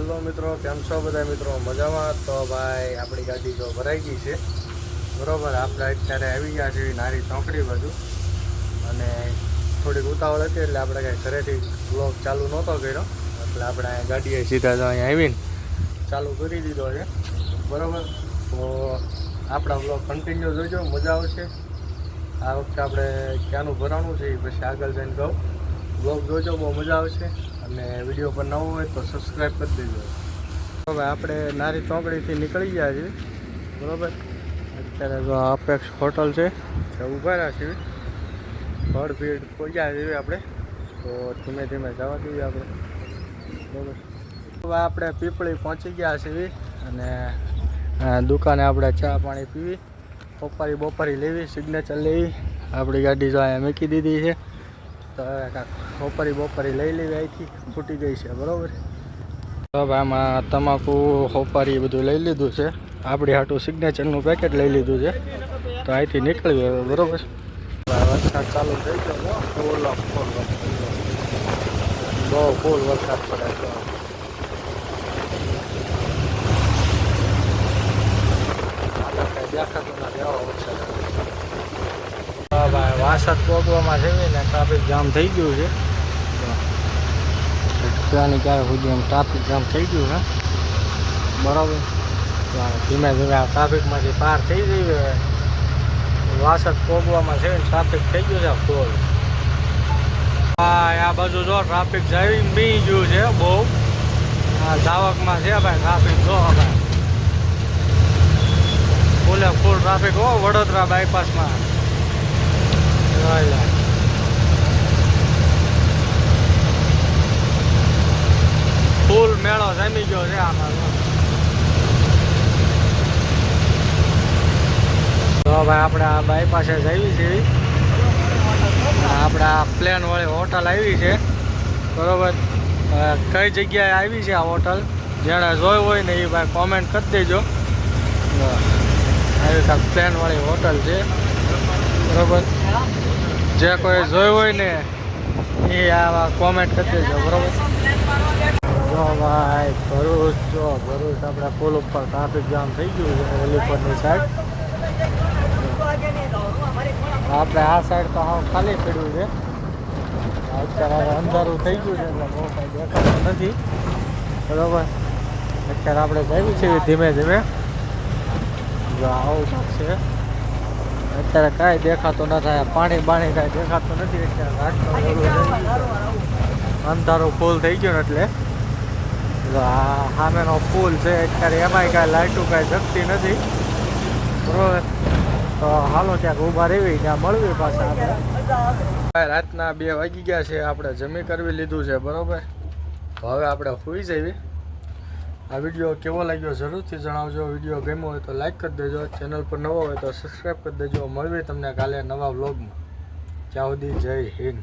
Hello મિત્રો, કેમ છો બધા મિત્રો? મજામાં? તો ભાઈ આપણી ગાડી તો ભરાઈ ગઈ છે બરોબર. આપણે અત્યારે આવી ગયા છીએ નારી ચોકડી બાજુ, અને થોડીક ઉતાવળ હતી એટલે આપણે કાંઈ ઘરેથી બ્લોગ ચાલુ નહોતો કર્યો, એટલે આપણે ગાડીએ સીધા તો અહીંયા આવીને ચાલુ કરી દીધો છે બરાબર. તો આપણા બ્લોગ કન્ટિન્યુ જોઈજો, મજા આવશે. આ વખતે આપણે ક્યાંનું ભરાણું છે એ પછી આગળ જઈને કહું. બ્લોગ જોજો, બહુ મજા આવશે. અને વિડીયો પર નવો હોય તો સબસ્ક્રાઈબ કરી દેજો. હવે આપણે નારી ચોકડીથી નીકળી ગયા છીએ બરાબર. અત્યારે જો અપેક્ષ હોટલ છે, ઊભા રહ્યા છીએ. ભડ ભીડ પહોંચ્યા છીએ આપણે, તો ધીમે ધીમે જવા દઈએ આપણે બરાબર. હવે આપણે પીપળી પહોંચી ગયા છીએ, અને દુકાને આપણે ચા પાણી પીવી, બપોરી લેવી, સિગ્નેચર લેવી. આપણી ગાડી જો અહીંયા મૂકી દીધી છે, તો બપોરી લઈ લેવી. અહીંથી ફૂટી ગઈ છે બરાબર. હવે આમાં તમાકુ હોપારી બધું લઈ લીધું છે. આપણી હાટું સિગ્નેચરનું પેકેટ લઈ લીધું છે, તો અહીંથી નીકળવી હવે બરાબર. વરસાદ ચાલુ થઈ ગયો, બહુ ફૂલ વરસાદ પડે છે. દેખાતું ના એવો વરસાદ. ભાઈ વાસદ પોગવામાં છે ને ટ્રાફિક જામ થઈ ગયું છે. ત્યાંની ક્યારે સુધી એમ ટ્રાફિક જામ થઈ ગયું છે બરાબર. ધીમે ધીમે આ ટ્રાફિકમાંથી પાર થઈ જઈએ. વાસદ પોગવામાં છે ને ટ્રાફિક થઈ ગયું છે ફૂલ. આ બાજુ જો ટ્રાફિક જઈ બી ગયું છે બહુ. આ જાવકમાં છે ભાઈ ટ્રાફિક જો ભાઈ ફૂલે ફૂલ ટ્રાફિક હો વડોદરા બાયપાસમાં. ફૂલ મેળો જમી ગયો છે આમાં. તો ભાઈ આપણે આ બાયપાસે જઈએ છીએ. આપણે આ પ્લેન વાળી હોટલ આવી છે બરોબર. કઈ જગ્યાએ આવી છે આ હોટલ, જેણે જોઈ હોય ને એ ભાઈ કોમેન્ટ કરી દેજો. આવી કાંઈક પ્લેન વાળી હોટલ છે બરોબર. જે કોઈ જોયું હોય ને એ આવા કોમેન્ટ કરી દેજો બરોબર. જો ભાઈ ભરૂચ આપણે પુલ ઉપર ટ્રાફિક જામ થઈ ગયું છે એલિફન્ટની સાઈડ. આપણે આ સાઈડ તો હા ખાલી પડ્યું છે. અત્યારે અંધારું થઈ ગયું છે એટલે બહુ કાંઈ દેખાતું નથી બરોબર. અત્યારે આપણે જઈએ છીએ ધીમે ધીમે. જો આવું છે અત્યારે કાંઈ દેખાતું ન થાય, પાણી કાંઈ દેખાતું નથી. અત્યારે અંધારું ફૂલ થઈ ગયું ને એટલે આ સામેનો પુલ છે અત્યારે એમાંય કાંઈ લાઇટું કાંઈ જગતી નથી બરોબર. તો હાલો ક્યાંક ઊભા રહેવી, ત્યાં મળવી પાછા આપણે. રાતના 2 વાગી ગયા છે, આપણે જમી કરવી લીધું છે બરોબર. હવે આપણે સૂઈ જઈએ. આ વિડીયો કેવો લાગ્યો જરૂરથી જણાવજો. વિડીયો ગમ્યો હોય તો લાઈક કરી દેજો, ચેનલ પર નવો હોય તો સબસ્ક્રાઈબ કરી દેજો. મળવી તમને કાલે નવા વ્લોગમાં. ત્યાં સુધી જય હિન્દ.